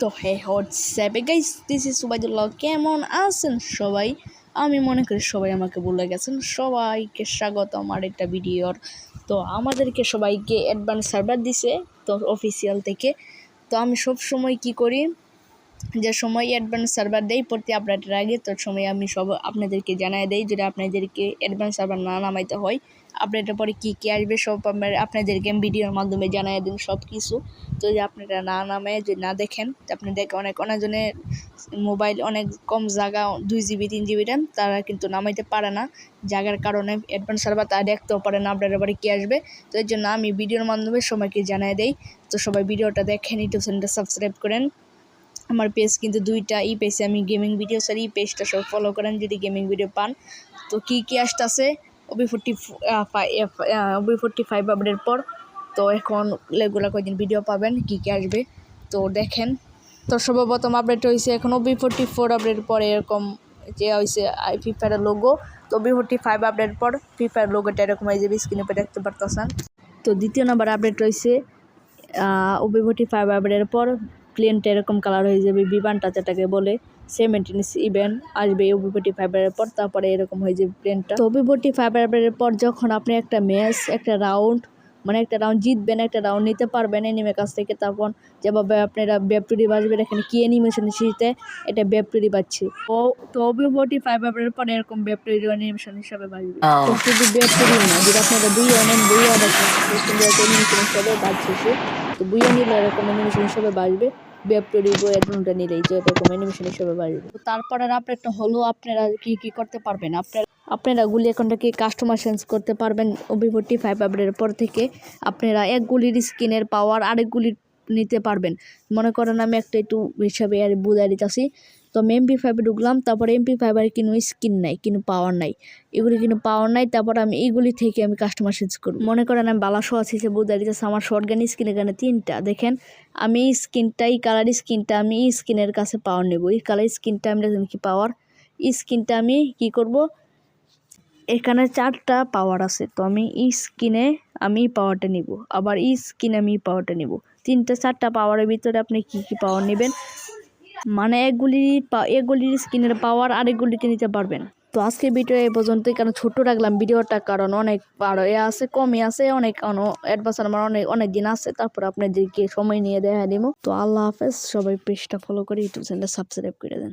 তো হে WhatsApp guys, this is সুবাইদুল্লাহ। কেমন আছেন সবাই? আমি মনে করি সবাই আমাকে ভুলে গেছেন। সবাইকে স্বাগত আমার একটা ভিডিওর। তো আমাদেরকে সবাইকে অ্যাডভান্স সার্ভার দিছে তো অফিসিয়াল থেকে। তো আমি সব সময় কি করি, যে সময় অ্যাডভান্স সার্ভার দেই প্রতি আপডেটের আগে, তোর সময় আমি সব আপনাদেরকে জানাই দেই, যেটা আপনাদেরকে অ্যাডভান্স সার্ভার না নামাইতে হয়। আপডেটের পরে কী কী আসবে সব আপনাদেরকে আমি ভিডিওর মাধ্যমে জানাই দিন সব কিছু। তো যে আপনারা না নামে যদি না দেখেন, আপনি দেখে অনেকজনের মোবাইল অনেক কম জায়গা 2 GB 3 GB র্যাম, তারা কিন্তু নামাইতে পারে না। জায়গার কারণে অ্যাডভান্স সার্ভার তারা দেখতেও পারে না আপডেটের পরে কী আসবে। তো এর জন্য আমি ভিডিওর মাধ্যমে সবাইকে জানাই দেই। তো সবাই ভিডিওটা দেখেন, ইউটিউব চ্যানেলটা সাবস্ক্রাইব করেন। আমার পেজ কিন্তু দুইটা পেজে আমি গেমিং ভিডিও ছাড়ি, পেজটা সব ফলো করেন যদি গেমিং ভিডিও পান। তো কী আসতেছে OB45 আপডেটের পর, তো এখন রেগুলার কয়েকদিন ভিডিও পাবেন কী আসবে তো দেখেন। তো সর্বপ্রথম আপডেট হয়েছে এখন OB44 আপডেটের পরে এরকম যে হয়েছে ফ্রি ফায়ারের লোগো। তো OB45 আপডেটের পর ফ্রি ফায়ার লোগোটা এরকম এই যে স্ক্রিনে উপরে দেখতে পারতেছেন। তো দ্বিতীয় নাম্বার আপডেট রয়েছে OB45 আপডেটের পর প্লেনটা এরকম কালার হয়ে যাবে, বিমানটা যেটাকে বলে মেইনটেনেন্স ইভেন্ট আসবে OB45 এর পর, তারপরে এরকম হয়ে যাবে প্লেনটা। তো OB45 এর পর যখন আপনি একটা ম্যাচ একটা রাউন্ড জিতবেন, একটা রাউন্ড নিতে পারবেন এনিমের কাছ থেকে, তখন যেভাবে আপনারা ব্যাপটুরি বাজবেন, এখানে কি অ্যানিমেশন এসেছে, এটা ব্যাপটুরি বাজছে। তো OB45 এর পরে এরকম ব্যাপটুরি অ্যানিমেশন হিসাবে বাজবে। তো শুধু ব্যাপটুরি না, যেটা আপনারা বুইয়া নেন, বুইয়া দেখেন অ্যানিমেশন হিসাবে বাজছে সে। তো বুইয়া নিলে এরকম অ্যানিমেশন হিসাবে বাজবে, ব্যাপটুরি বইয়া দুটা নিলেই যে এরকম অ্যানিমেশন হিসাবে বাজবে। তো তারপরের আপডেটটা হলো আপনারা কি করতে পারবেন, আপনারা গুলি এখনটাকে কাস্টমার চেঞ্জ করতে পারবেন। OB45 আপডেটের পর থেকে আপনারা এক গুলির স্কিনের পাওয়ার আরেক গুলির নিতে পারবেন। মনে করেন আমি একটা একটু হিসাবে আর বুঝাই দিতেছি। তো আমি MP5 ঢুকলাম, তারপরে MP5 আর কোনো স্কিন নাই, কোনো পাওয়ার নাই, এগুলি কোনো পাওয়ার নাই। তারপর আমি এইগুলি থেকে আমি কাস্টমার চেঞ্জ করব। মনে করেন আমি বালাশো আছি, সে বুঝাই দিতেছে আমার শর্টগান স্কিন এখানে 3টা দেখেন। আমি এই স্কিনটা, এই কালার স্কিনটা আমি এই স্কিনের কাছে পাওয়ার নেব। এই কালার স্কিনটা আমি কি পাওয়ার, এই স্কিনটা আমি কি করব, এখানে 4টা পাওয়ার আছে। তো আমি এই স্কিনে আমি পাওয়ারটা নিব, আবার এই স্কিনে আমি পাওয়ারটা নিব। 4টা পাওয়ারের ভিতরে আপনি কি পাওয়ার নেবেন, মানে একগুলির স্কিনের পাওয়ার আরেকগুলিকে নিতে পারবেন। তো আজকে ভিডিও এই পর্যন্তই, কারণ ছোট রাখলাম ভিডিওটা, কারণ অনেক আরও আছে কমই আছে, অনেক অ্যাডভান্স আমার অনেক দিন আছে। তারপর আপনাদেরকে সময় নিয়ে দেখা দিব। তো আল্লাহ হাফেজ, সবাই পেজটা ফলো করে ইউটিউব চ্যানেলটা সাবস্ক্রাইব করে দেন।